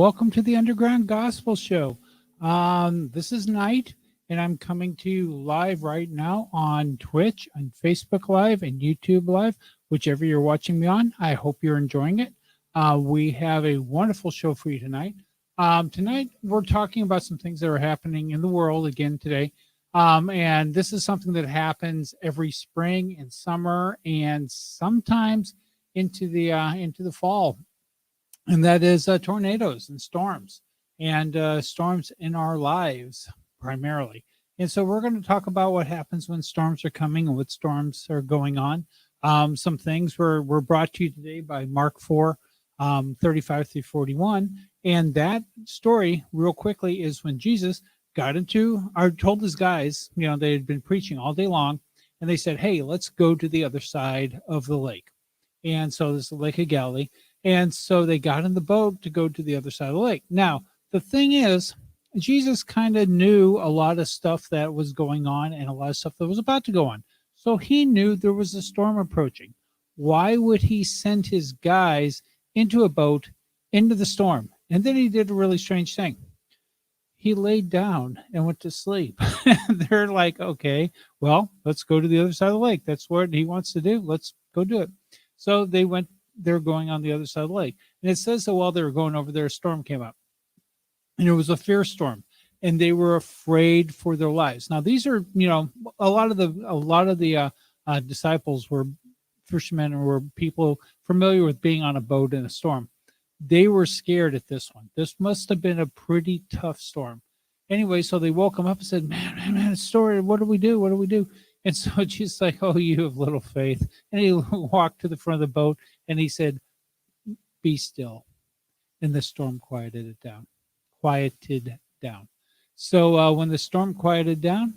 welcome to the Underground Gospel Show. This is Night, and I'm coming to you live right now on Twitch, on Facebook Live, and YouTube Live, whichever you're watching me on. I hope you're enjoying it. We have a wonderful show for you tonight. Tonight, we're talking about some things that are happening in the world again today. And this is something that happens every spring and summer and sometimes into the fall. And that is tornadoes and storms storms in our lives primarily. And so we're going to talk about what happens when storms are coming and what storms are going on. Some things were brought to you today by Mark 4, 35 through 41. And that story, real quickly, is when Jesus told his guys, they had been preaching all day long, and they said, hey, let's go to the other side of the lake. And so this is the Lake of Galilee. And so they got in the boat to go to the other side of the lake. Now, the thing is, Jesus kind of knew a lot of stuff that was going on and a lot of stuff that was about to go on. So he knew there was a storm approaching. Why would he send his guys into a boat into the storm? And then he did a really strange thing. He laid down and went to sleep. They're like, okay, well, let's go to the other side of the lake. That's what he wants to do. Let's go do it. So they're going on the other side of the lake. And it says that while they were going over there, a storm came up. And it was a fierce storm. And they were afraid for their lives. Now, these are, a lot of the disciples were fishermen or were people familiar with being on a boat in a storm. They were scared at this one. This must have been a pretty tough storm. Anyway, so they woke him up and said, man, story, what do we do? What do we do? And so Jesus like, oh, you have little faith. And he walked to the front of the boat and he said, be still. And the storm quieted down. So when the storm quieted down,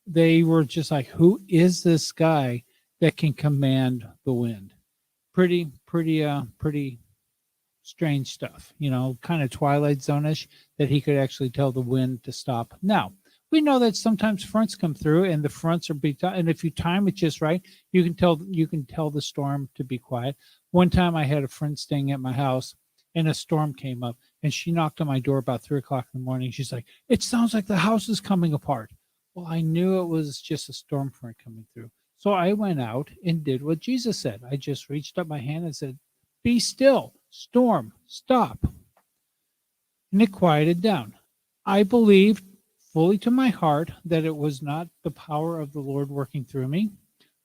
they were just like, who is this guy that can command the wind? Pretty strange stuff, kind of Twilight Zone-ish, that he could actually tell the wind to stop. Now, we know that sometimes fronts come through, and the fronts are big, and if you time it just right, you can tell the storm to be quiet. One time, I had a friend staying at my house, and a storm came up, and she knocked on my door about 3:00 in the morning. She's like, "It sounds like the house is coming apart." Well, I knew it was just a storm front coming through, so I went out and did what Jesus said. I just reached up my hand and said, "Be still, storm, stop," and it quieted down. I believed fully to my heart that it was not the power of the Lord working through me,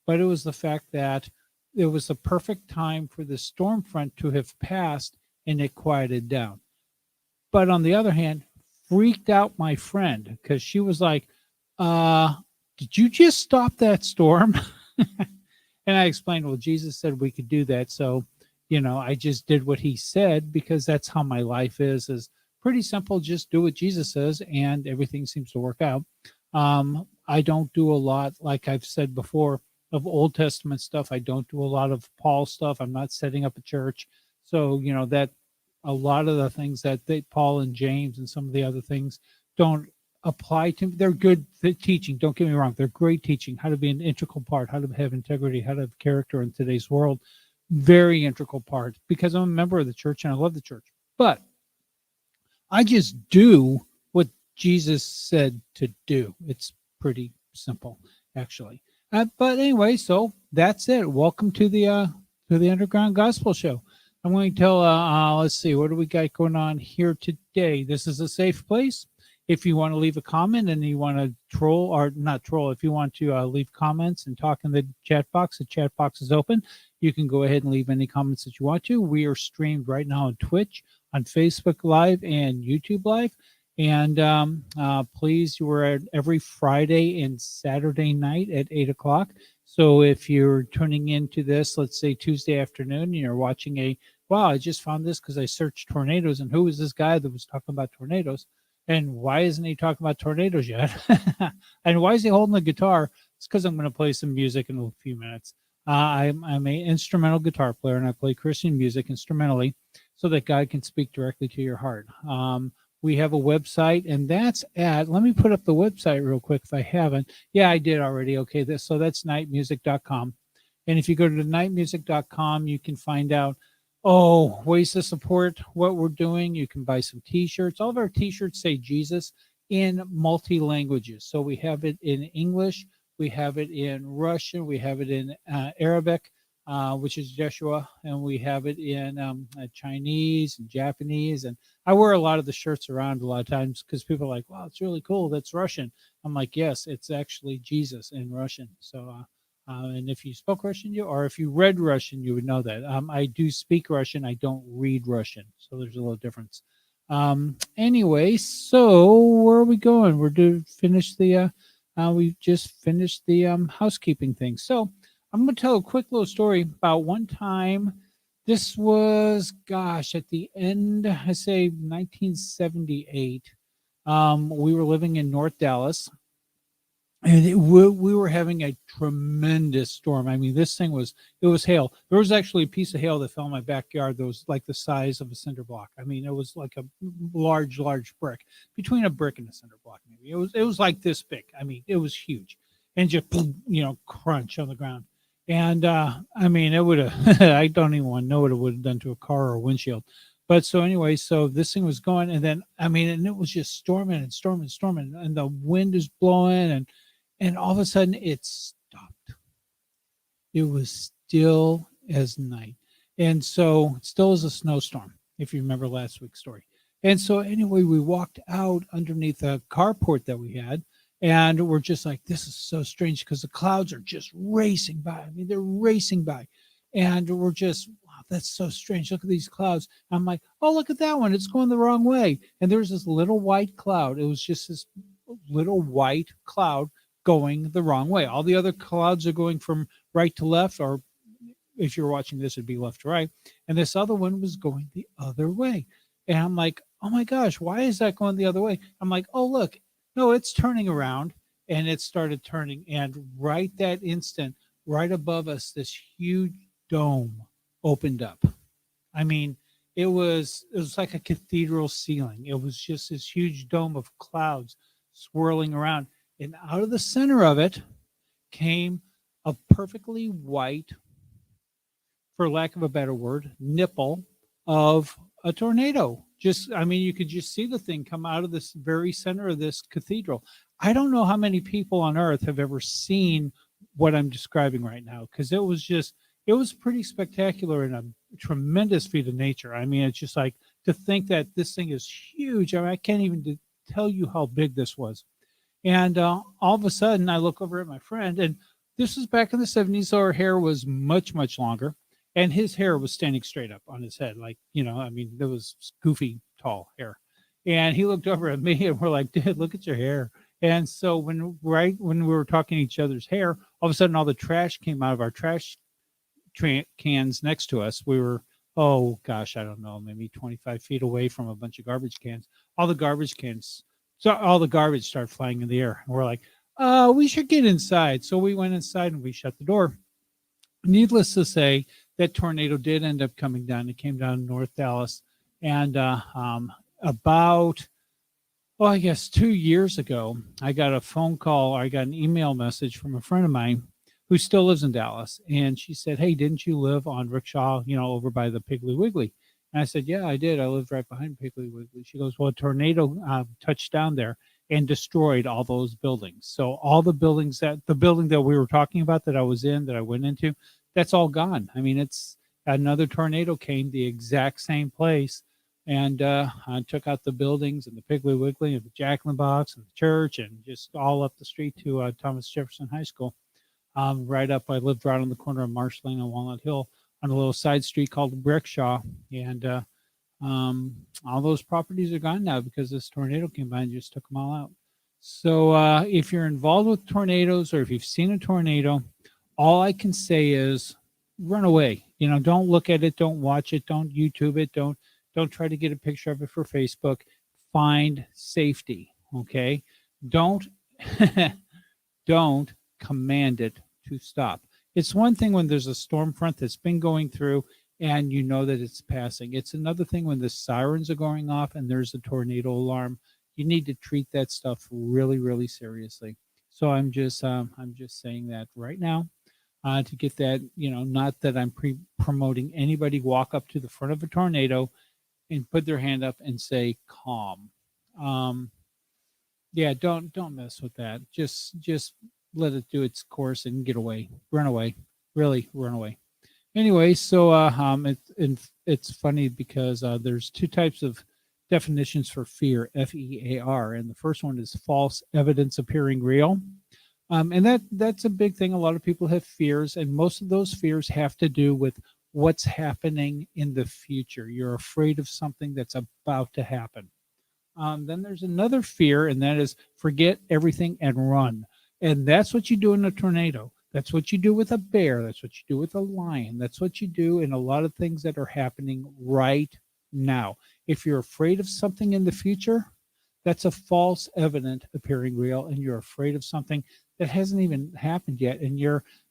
but it was the fact that it was the perfect time for the storm front to have passed and it quieted down. But on the other hand, freaked out my friend because she was like, did you just stop that storm? And I explained, well, Jesus said we could do that. So, I just did what he said because that's how my life is pretty simple. Just do what Jesus says, and everything seems to work out. I don't do a lot, like I've said before, of Old Testament stuff. I don't do a lot of Paul stuff. I'm not setting up a church. So, that a lot of the things that Paul and James and some of the other things don't apply to me. They're good teaching. Don't get me wrong. They're great teaching. How to be an integral part, how to have integrity, how to have character in today's world. Very integral part because I'm a member of the church and I love the church. But I just do what Jesus said to do. It's pretty simple, actually. But anyway, so that's it. Welcome to the Underground Gospel Show. I'm going to tell, let's see, what do we got going on here today? This is a safe place. If you want to leave a comment and you want to troll, or not troll, if you want to leave comments and talk in the chat box is open. You can go ahead and leave any comments that you want to. We are streamed right now on Twitch, on Facebook Live, and YouTube Live. And please, we're at every Friday and Saturday night at 8 o'clock. So if you're tuning into this, let's say Tuesday afternoon, and you're watching wow, I just found this because I searched tornadoes, and who is this guy that was talking about tornadoes? And why isn't he talking about tornadoes yet? And why is he holding the guitar? It's because I'm going to play some music in a few minutes. I'm an instrumental guitar player, and I play Christian music instrumentally so that God can speak directly to your heart. We have a website, and that's let me put up the website real quick if I haven't. Yeah, I did already. Okay, so that's nightmusic.com. And if you go to nightmusic.com, you can find out Oh, ways to support what we're doing. You can buy some t-shirts. All of our t-shirts say Jesus in multi languages. So we have it in English, we have it in Russian, we have it in Arabic, which is Jeshua, and we have it in Chinese and Japanese. And I wear a lot of the shirts around a lot of times because people are like, wow, it's really cool. That's Russian. I'm like, yes, it's actually Jesus in Russian. So, and if you spoke Russian, or if you read Russian, you would know that. I do speak Russian. I don't read Russian, so there's a little difference. Anyway, so where are we going? We're to finish the. We just finished the housekeeping thing. So I'm going to tell a quick little story about one time. This was, gosh, at the end, I say 1978. We were living in North Dallas, and we were having a tremendous storm. I mean, this thing was, it was hail. There was actually a piece of hail that fell in my backyard that was like the size of a cinder block. I mean, it was like a large brick, between a brick and a cinder block. Maybe it was like this big. I mean, it was huge, and just crunch on the ground. And I mean, it would have. I don't even want to know what it would have done to a car or a windshield. But so anyway, so this thing was going, and then I mean, and it was just storming and storming, and the wind is blowing, and all of a sudden it stopped. It was still as night. And so still as a snowstorm, if you remember last week's story. And so anyway, we walked out underneath a carport that we had, and we're just like, this is so strange because the clouds are just racing by. I mean, they're racing by. And we're just, wow, that's so strange. Look at these clouds. I'm like, oh, look at that one. It's going the wrong way. And there's this little white cloud. It was just this little white cloud going the wrong way. All the other clouds are going from right to left, or if you're watching this, it'd be left to right. And this other one was going the other way. And I'm like, oh my gosh, why is that going the other way? I'm like, oh, look, no, it's turning around. And it started turning. And right that instant, right above us, this huge dome opened up. I mean, it was like a cathedral ceiling. It was just this huge dome of clouds swirling around. And out of the center of it came a perfectly white, for lack of a better word, nipple of a tornado. Just, I mean, you could just see the thing come out of this very center of this cathedral. I don't know how many people on earth have ever seen what I'm describing right now, because it was pretty spectacular and a tremendous feat of nature. I mean, it's just like, to think that this thing is huge. I mean, I can't even tell you how big this was. And all of a sudden, I look over at my friend, and this was back in the 70s, so our hair was much longer, and his hair was standing straight up on his head. Like, I mean, there was goofy, tall hair. And he looked over at me, and we're like, dude, look at your hair. And so right when we were talking to each other's hair, all of a sudden, all the trash came out of our trash cans next to us. We were, oh gosh, I don't know, maybe 25 feet away from a bunch of garbage cans. All the garbage cans, so all the garbage started flying in the air. And we're like, we should get inside. So we went inside and we shut the door. Needless to say, that tornado did end up coming down. It came down North Dallas. And about, well, I guess 2 years ago, I got a phone call, or I got an email message from a friend of mine who still lives in Dallas. And she said, hey, didn't you live on Rickshaw, over by the Piggly Wiggly? And I said, yeah, I did. I lived right behind Piggly Wiggly. She goes, well, a tornado touched down there and destroyed all those buildings. So all the buildings, the building that we were talking about that I was in, that I went into, that's all gone. I mean, it's another tornado came the exact same place and took out the buildings and the Piggly Wiggly and the Jack in the Box and the church, and just all up the street to Thomas Jefferson High School. Right up, I lived right on the corner of Marsh Lane and Walnut Hill on a little side street called Brickshaw. And all those properties are gone now because this tornado came by and just took them all out. So if you're involved with tornadoes, or if you've seen a tornado, all I can say is run away. Don't look at it, don't watch it, don't YouTube it, don't try to get a picture of it for Facebook. Find safety, okay? Don't don't command it to stop. It's one thing when there's a storm front that's been going through and you know that it's passing. It's another thing when the sirens are going off and there's a tornado alarm. You need to treat that stuff really seriously. So I'm just saying that right now. to get that, not that I'm promoting anybody walk up to the front of a tornado and put their hand up and say calm. Um, yeah, don't mess with that. Just let it do its course and get away. Run away. Really run away. Anyway, so it's funny because there's two types of definitions for fear, FEAR, and the first one is false evidence appearing real. And that's a big thing. A lot of people have fears, and most of those fears have to do with what's happening in the future. You're afraid of something that's about to happen. Then there's another fear, and that is forget everything and run. And that's what you do in a tornado. That's what you do with a bear. That's what you do with a lion. That's what you do in a lot of things that are happening right now. If you're afraid of something in the future, that's a false evident appearing real, and you're afraid of something that hasn't even happened yet. And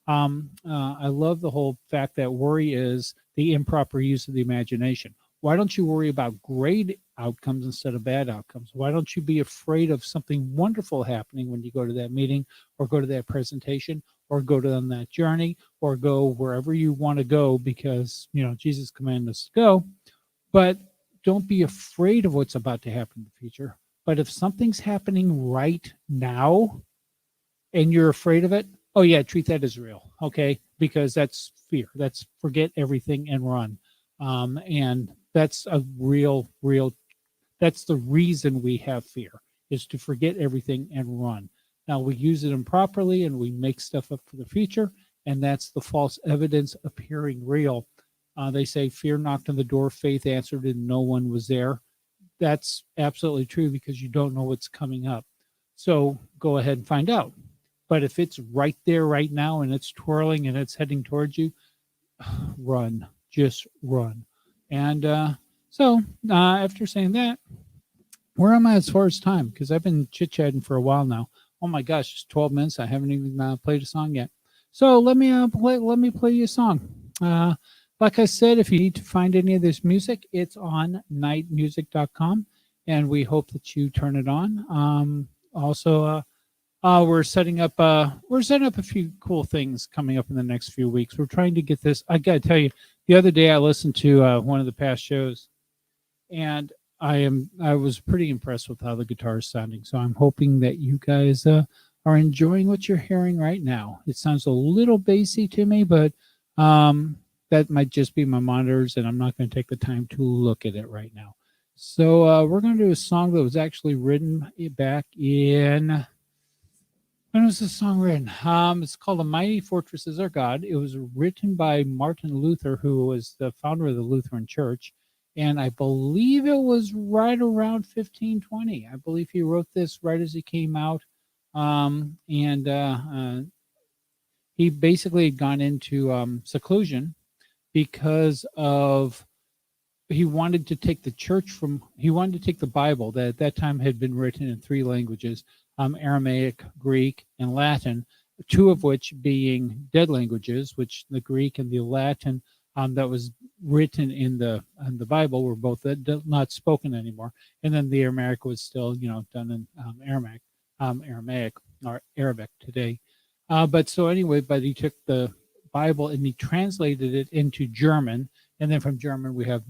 I love the whole fact that worry is the improper use of the imagination. Why don't you worry about great outcomes instead of bad outcomes? Why don't you be afraid of something wonderful happening when you go to that meeting or go to that presentation or go on that journey or go wherever you want to go because, Jesus commanded us to go. But don't be afraid of what's about to happen in the future. But if something's happening right now and you're afraid of it, oh yeah, treat that as real, okay? Because that's fear. That's forget everything and run. And that's a real, that's the reason we have fear, is to forget everything and run. Now we use it improperly and we make stuff up for the future, and that's the false evidence appearing real. They say fear knocked on the door, faith answered, and no one was there. That's absolutely true because you don't know what's coming up. So go ahead and find out. But if it's right there right now and it's twirling and it's heading towards you, run, just run. And after saying that, where am I as far as time? Because I've been chit-chatting for a while now. Oh my gosh, it's 12 minutes. I haven't even played a song yet. So let me play you a song. Like I said, if you need to find any of this music, it's on nightmusic.com, and we hope that you turn it on. We're setting up a few cool things coming up in the next few weeks. We're trying to get this. I got to tell you, the other day I listened to one of the past shows, and I was pretty impressed with how the guitar is sounding. So I'm hoping that you guys are enjoying what you're hearing right now. It sounds a little bassy to me, but that might just be my monitors, and I'm not going to take the time to look at it right now. So we're going to do a song that was actually written back in. When was this song written? It's called "A Mighty Fortress Is Our God." It was written by Martin Luther, who was the founder of the Lutheran Church, and I believe it was right around 1520. I believe he wrote this right as he came out, he basically had gone into seclusion because of he wanted to take the Bible that at that time had been written in three languages, Aramaic, Greek, and Latin, two of which being dead languages, which the Greek and the Latin that was written in the Bible were both not spoken anymore, and then the Aramaic was still done in Aramaic or Arabic today. But he took the Bible and he translated it into German, and then from German we have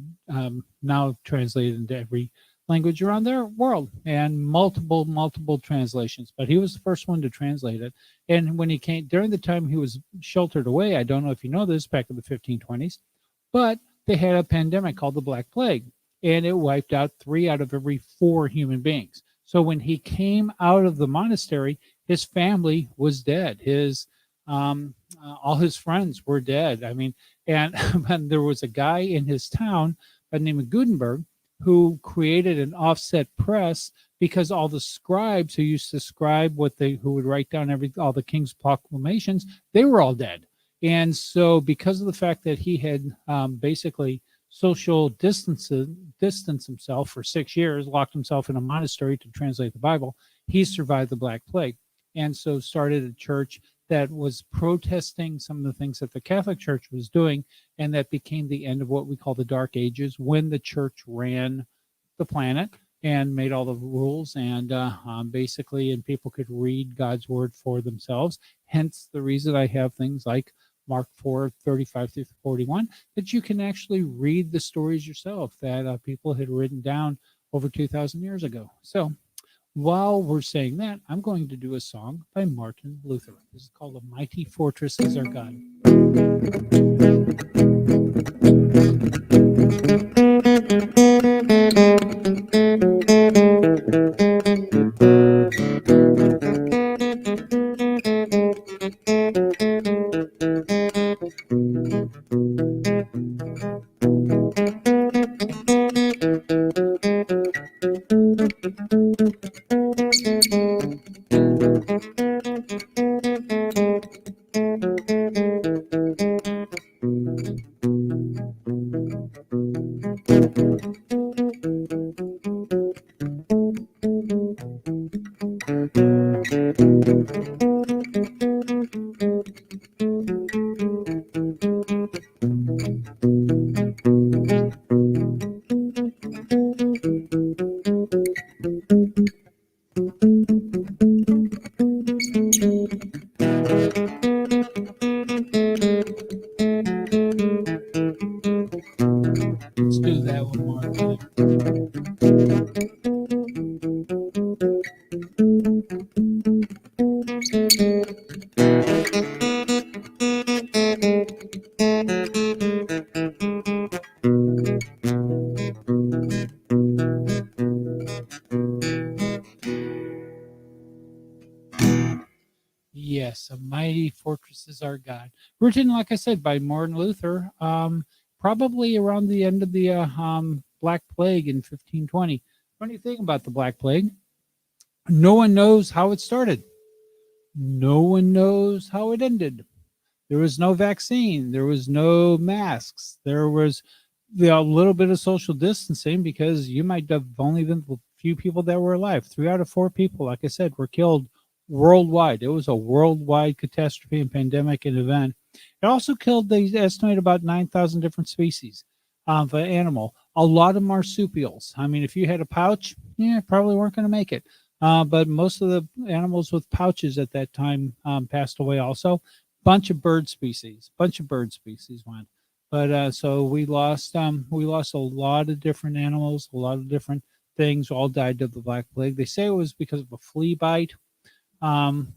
now translated into every language around the world, and multiple translations. But he was the first one to translate it. And when he came during the time he was sheltered away, I don't know if you know this, back in the 1520s, but they had a pandemic called the Black Plague, and it wiped out 3 out of every 4 human beings. So when he came out of the monastery, his family was dead. His all his friends were dead. I mean, and there was a guy in his town by the name of Gutenberg who created an offset press because all the scribes who used to scribe who would write down all the king's proclamations, they were all dead. And so because of the fact that he had basically social distance himself for 6 years, locked himself in a monastery to translate the Bible, he survived the Black Plague. And so started a church that was protesting some of the things that the Catholic Church was doing, and that became the end of what we call the Dark Ages, when the church ran the planet and made all the rules, and and people could read God's word for themselves. Hence the reason I have things like Mark 4:35 through 41, that you can actually read the stories yourself that people had written down over 2,000 years ago. So while we're saying that, I'm going to do a song by Martin Luther. This is called "A Mighty Fortress Is Our God." Let's do that one more time. Yes, "A Mighty Fortress Is Our God." Written, like I said, by Martin Luther, probably around the end of the Black Plague in 1520. Funny thing about the Black Plague, no one knows how it started. No one knows how it ended. There was no vaccine. There was no masks. There was a little bit of social distancing because you might have only been the few people that were alive. 3 out of 4 people, like I said, were killed worldwide. It was a worldwide catastrophe and pandemic and event. It also killed, they estimate, about 9,000 different species of animal. A lot of marsupials. I mean, if you had a pouch, yeah, probably weren't going to make it. But most of the animals with pouches at that time passed away also. Bunch of bird species went. But so we lost a lot of different animals, a lot of different things all died of the Black Plague. They say it was because of a flea bite. um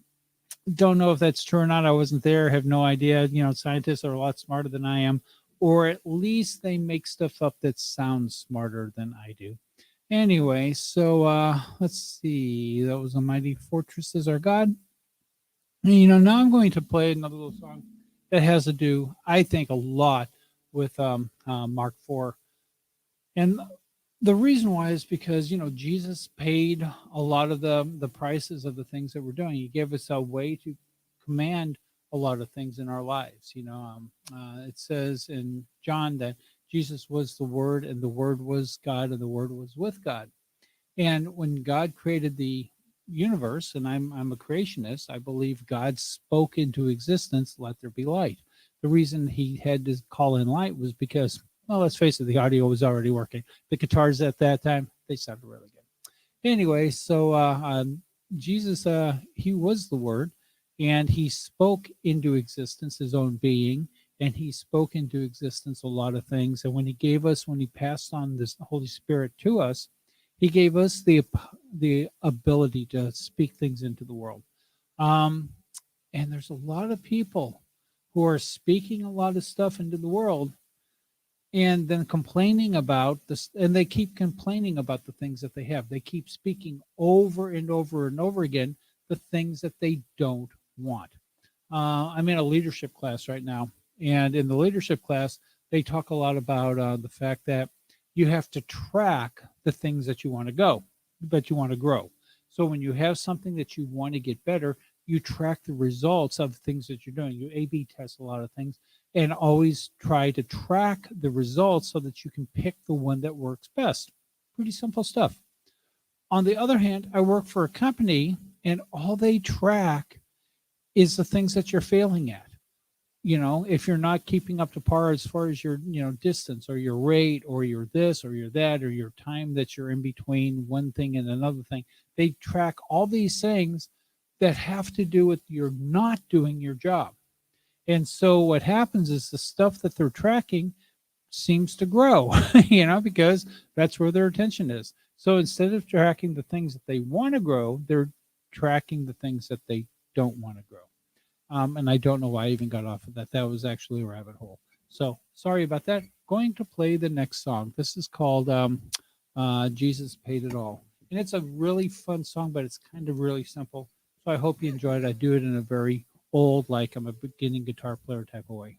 don't know if that's true or not. I wasn't there, have no idea. Scientists are a lot smarter than I am, or at least they make stuff up that sounds smarter than I do. Anyway, so let's see, that was "A Mighty Fortress Is Our God." And, now I'm going to play another little song that has to do, I think, a lot with Mark 4. And the reason why is because, Jesus paid a lot of the prices of the things that we're doing. He gave us a way to command a lot of things in our lives. It says in John that Jesus was the Word, and the Word was God, and the Word was with God. And when God created the universe, and I'm a creationist, I believe God spoke into existence, "Let there be light." The reason he had to call in light was because, well, let's face it, the audio was already working. The guitars at that time, they sounded really good. Anyway, so Jesus, he was the Word, and he spoke into existence his own being, and he spoke into existence a lot of things. And when he passed on this Holy Spirit to us, he gave us the ability to speak things into the world. Um, and there's a lot of people who are speaking a lot of stuff into the world and then complaining about this, and they keep complaining about the things that they have. They keep speaking over and over and over again the things that they don't want. I'm in a leadership class right now, and in the leadership class, they talk a lot about the fact that you have to track the things that you want to go, that you want to grow. So when you have something that you want to get better, you track the results of things that you're doing. You A/B test a lot of things, and always try to track the results so that you can pick the one that works best. Pretty simple stuff. On the other hand, I work for a company, and all they track is the things that you're failing at. If you're not keeping up to par as far as your, distance or your rate or your this or your that or your time that you're in between one thing and another thing, they track all these things that have to do with you're not doing your job. And so what happens is the stuff that they're tracking seems to grow, because that's where their attention is. So instead of tracking the things that they want to grow, they're tracking the things that they don't want to grow. And I don't know why I even got off of that. That was actually a rabbit hole. So sorry about that. Going to play the next song. This is called Jesus Paid It All. And it's a really fun song, but it's kind of really simple. So I hope you enjoyed it. I do it in a very old, like I'm a beginning guitar player type of way.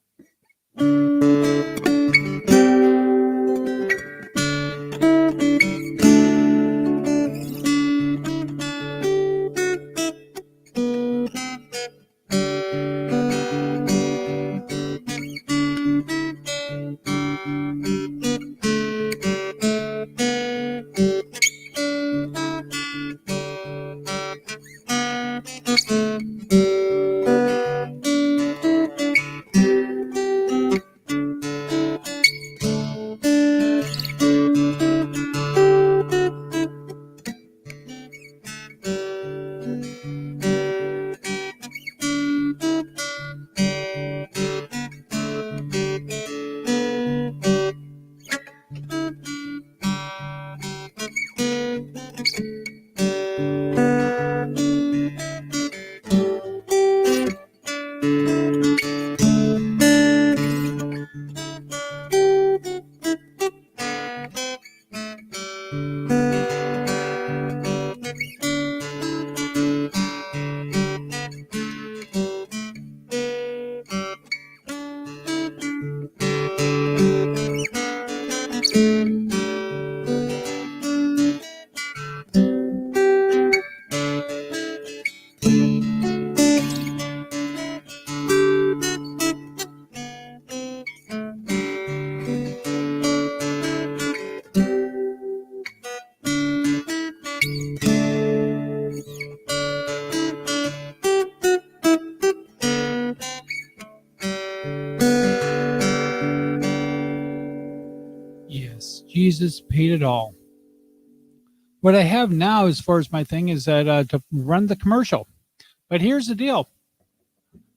Yes, Jesus paid it all. What I have now, as far as my thing, is that to run the commercial. But here's the deal: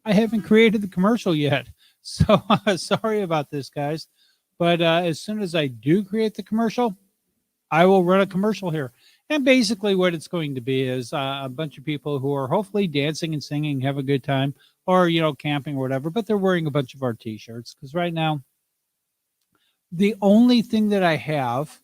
I haven't created the commercial yet, so sorry about this, guys. But as soon as I do create the commercial, I will run a commercial here. And basically, what it's going to be is a bunch of people who are hopefully dancing and singing, have a good time, or camping or whatever. But they're wearing a bunch of our T-shirts because right now, the only thing that I have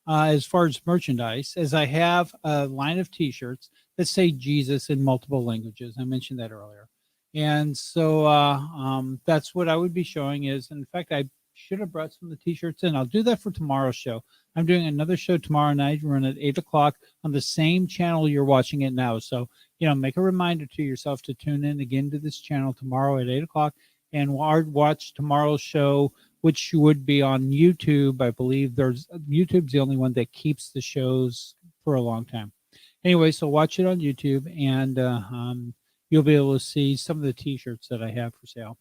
as far as merchandise is I have a line of T-shirts that say Jesus in multiple languages. I mentioned that earlier, and so that's what I would be showing. Is in fact I should have brought some of the T-shirts in. I'll do that for tomorrow's show. I'm doing another show tomorrow night. Run at 8 o'clock on the same channel you're watching it now. So make a reminder to yourself to tune in again to this channel tomorrow at 8 o'clock and watch tomorrow's show, which would be on YouTube. I believe YouTube's the only one that keeps the shows for a long time. Anyway, so watch it on YouTube, and you'll be able to see some of the T-shirts that I have for sale.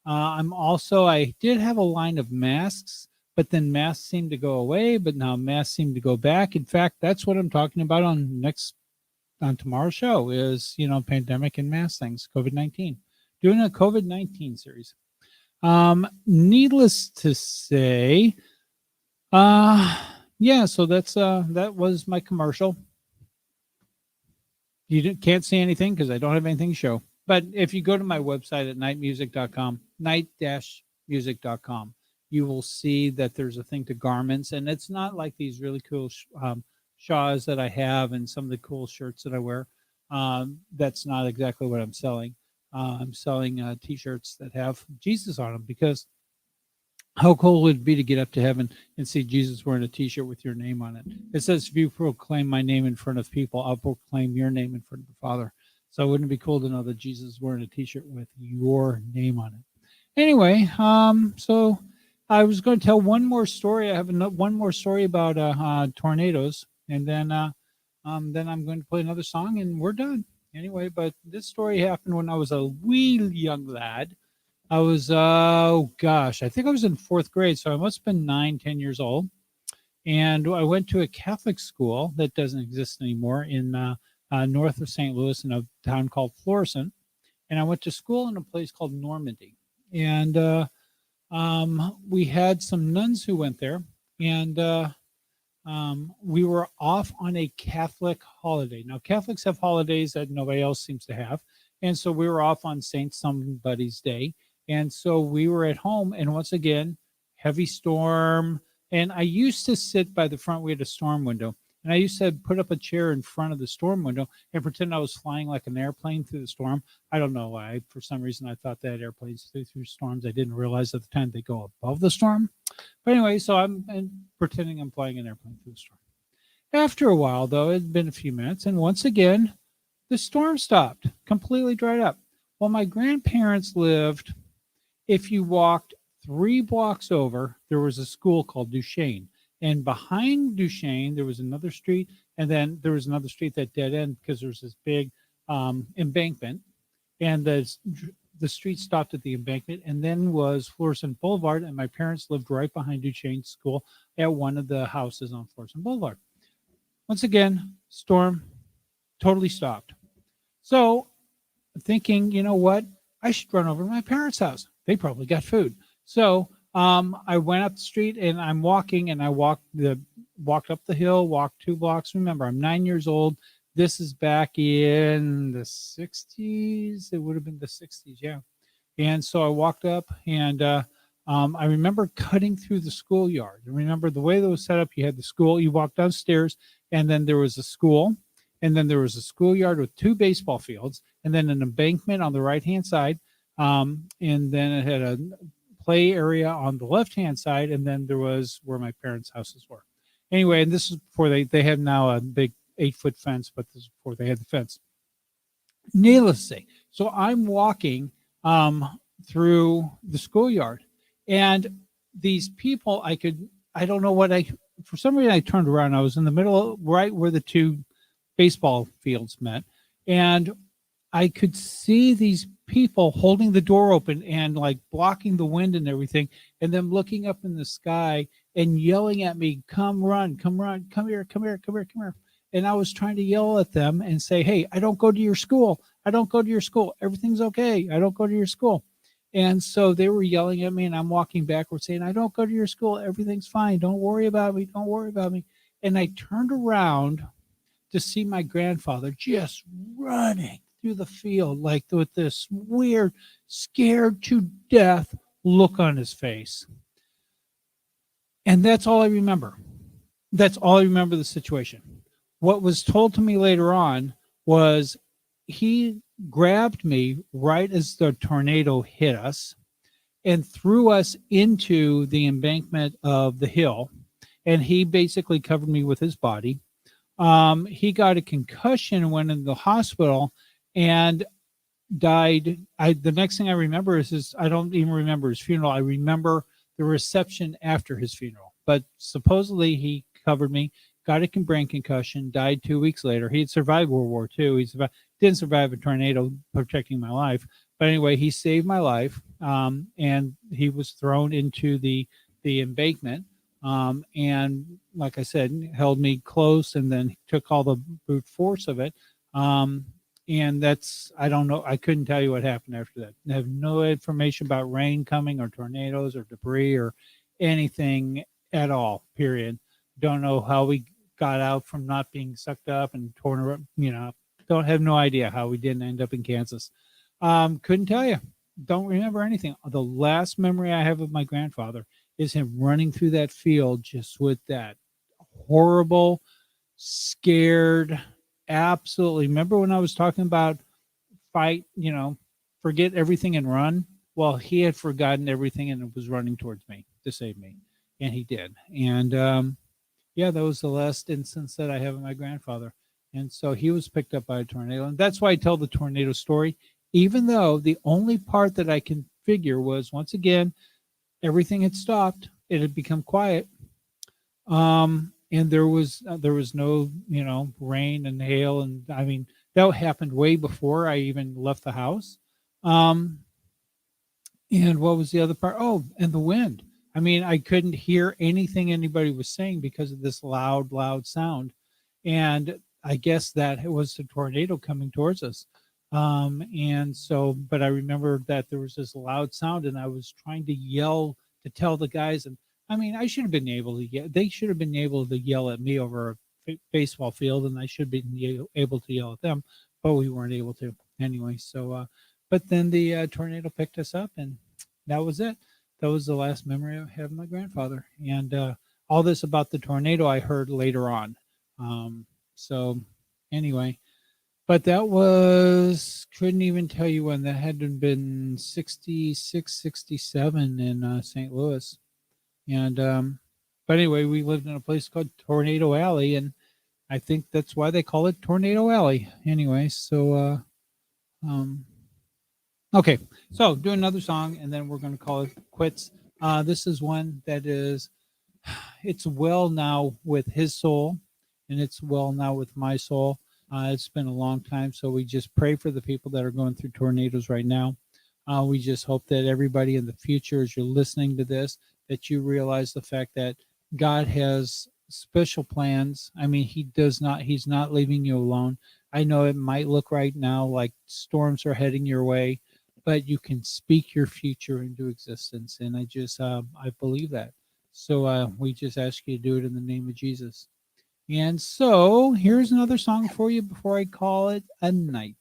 I did have a line of masks, but then masks seemed to go away, but now masks seem to go back. In fact, that's what I'm talking about on tomorrow's show is, pandemic and mask things, COVID-19. Doing a COVID-19 series. Needless to say, so that was my commercial. You can't see anything because I don't have anything to show. But if you go to my website at nightmusic.com, night-music.com, you will see that there's a thing to garments, and it's not like these really cool shawls that I have and some of the cool shirts that I wear. That's not exactly what I'm selling. I'm selling T-shirts that have Jesus on them because how cool would it be to get up to heaven and see Jesus wearing a T-shirt with your name on it? It says, if you proclaim my name in front of people, I'll proclaim your name in front of the Father. So wouldn't it be cool to know that Jesus is wearing a T-shirt with your name on it? Anyway, so I was going to tell one more story. I have one more story about tornadoes, and then I'm going to play another song, and we're done. Anyway, but this story happened when I was a wee young lad. I was, I think I was in fourth grade, so I must have been 9-10 years old. And I went to a Catholic school that doesn't exist anymore in north of St. Louis in a town called Florissant. and I went to school in a place called Normandy. And we had some nuns who went there, and we were off on a Catholic holiday. Now, Catholics have holidays that nobody else seems to have. And so we were off on Saint Somebody's Day. And so we were at home, and once again, heavy storm. And I used to sit by the front. We had a storm window. And I used to put up a chair in front of the storm window and pretend I was flying like an airplane through the storm. I don't know why. For some reason, I thought that airplanes flew through storms. I didn't realize at the time they go above the storm. But anyway, so I'm pretending I'm flying an airplane through the storm. After a while, though, it had been a few minutes, and once again, the storm stopped, completely dried up. Well, my grandparents lived, if you walked 3 blocks over, there was a school called Duchesne. And behind Duchesne, there was another street, and then there was another street that dead end because there was this big embankment, and the street stopped at the embankment, and then was Florissant Boulevard, and my parents lived right behind Duchesne School at one of the houses on Florissant Boulevard. Once again, storm totally stopped. So thinking, you know what? I should run over to my parents' house. They probably got food. So I went up the street, and I'm walking, and I walked up the hill, walked 2 blocks. Remember, I'm 9 years old. This is back in the 60s. It would have been the 60s, yeah. And so I walked up, and I remember cutting through the schoolyard. And remember, the way that was set up, you had the school. You walked downstairs, and then there was a school, and then there was a schoolyard with 2 baseball fields, and then an embankment on the right-hand side, and then it had a play area on the left-hand side, and then there was where my parents' houses were. Anyway, and this is before they have now a big 8-foot fence, but this is before they had the fence. Needless to say, so I'm walking through the schoolyard, and these people, I don't know what for some reason I turned around. I was in the middle, right where the 2 baseball fields met, and I could see these people holding the door open and like blocking the wind and everything, and them looking up in the sky and yelling at me, come run, come here, come here, come here, come here. And I was trying to yell at them and say, hey, I don't go to your school. I don't go to your school. Everything's okay. I don't go to your school. And so they were yelling at me, and I'm walking backwards saying, I don't go to your school. Everything's fine. Don't worry about me. Don't worry about me. And I turned around to see my grandfather just running through the field, like with this weird, scared to death look on his face. And that's all I remember. That's all I remember the situation. What was told to me later on was he grabbed me right as the tornado hit us and threw us into the embankment of the hill. And he basically covered me with his body. He got a concussion and went into the hospital and died. The next thing I remember is I don't even remember his funeral. I remember the reception after his funeral. But supposedly he covered me, got a brain concussion, died 2 weeks later. He had survived World War II. Didn't survive a tornado protecting my life. But anyway, he saved my life, and he was thrown into the embankment. And like I said, held me close, and then took all the brute force of it. And that's, I don't know, I couldn't tell you what happened after that. I have no information about rain coming or tornadoes or debris or anything at all, period. Don't know how we got out from not being sucked up and torn around, don't have no idea how we didn't end up in Kansas. Couldn't tell you. Don't remember anything. The last memory I have of my grandfather is him running through that field just with that horrible, scared, absolutely. Remember when I was talking about fight, forget everything and run? Well, he had forgotten everything and was running towards me to save me. And he did. And that was the last instance that I have of my grandfather. And so he was picked up by a tornado. And that's why I tell the tornado story, even though the only part that I can figure was, once again, everything had stopped. It had become quiet. And there was no, rain and hail. And I mean, that happened way before I even left the house. And what was the other part? Oh, and the wind. I mean, I couldn't hear anything anybody was saying because of this loud sound. And I guess that it was a tornado coming towards us. And so, but I remember that there was this loud sound, and I was trying to yell to tell the guys. And I mean, I should have been able to get, they should have been able to yell at me over a baseball field, and I should be able to yell at them, but we weren't able to anyway. So, but then the tornado picked us up, and that was it. That was the last memory I have of my grandfather. And all this about the tornado I heard later on. So, anyway, but that was, couldn't even tell you when. That had been 66, 67 in St. Louis. And, but anyway, we lived in a place called Tornado Alley, and I think that's why they call it Tornado Alley. Anyway, so, okay, so do another song, and then we're going to call it quits. This is one that is, it's well now with his soul, and it's well now with my soul. It's been a long time, so we just pray for the people that are going through tornadoes right now. We just hope that everybody in the future, as you're listening to this, that you realize the fact that God has special plans. I mean, he's not leaving you alone. I know it might look right now like storms are heading your way, but you can speak your future into existence. And I believe that. So we just ask you to do it in the name of Jesus. And so here's another song for you before I call it a night.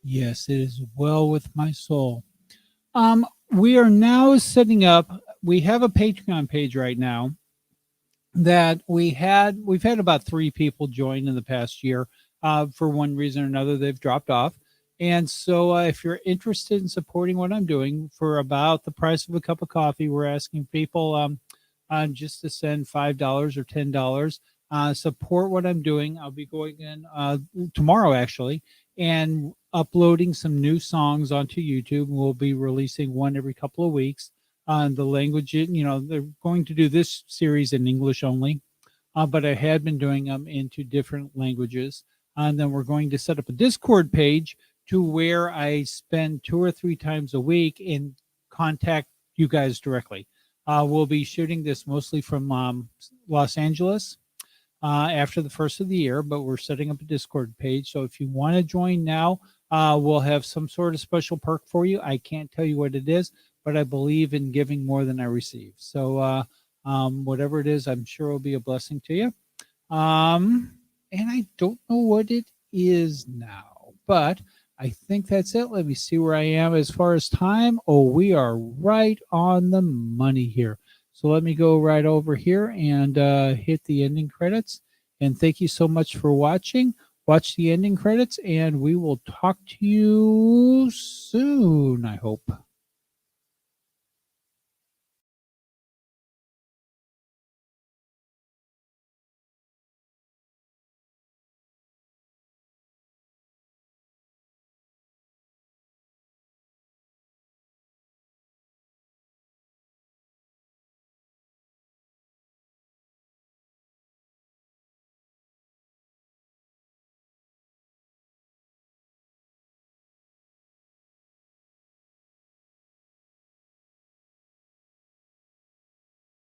Yes, it is well with my soul. We are now setting up. We have a Patreon page right now that we've had about 3 people join in the past year. For one reason or another, they've dropped off. And so, if you're interested in supporting what I'm doing for about the price of a cup of coffee, we're asking people just to send $5 or $10. Support what I'm doing. I'll be going in tomorrow, actually, and uploading some new songs onto YouTube. We'll be releasing one every couple of weeks. The language, they're going to do this series in English only, but I had been doing them into different languages. And then we're going to set up a Discord page to where I spend 2 or 3 times a week and contact you guys directly. We'll be shooting this mostly from Los Angeles after the first of the year, but we're setting up a Discord page. So if you want to join now, we'll have some sort of special perk for you. I can't tell you what it is, but I believe in giving more than I receive. So whatever it is, I'm sure will be a blessing to you. And I don't know what it is now, but I think that's it. Let me see where I am as far as time. Oh, we are right on the money here. So let me go right over here and hit the ending credits. And thank you so much for watching. Watch the ending credits, and we will talk to you soon, I hope.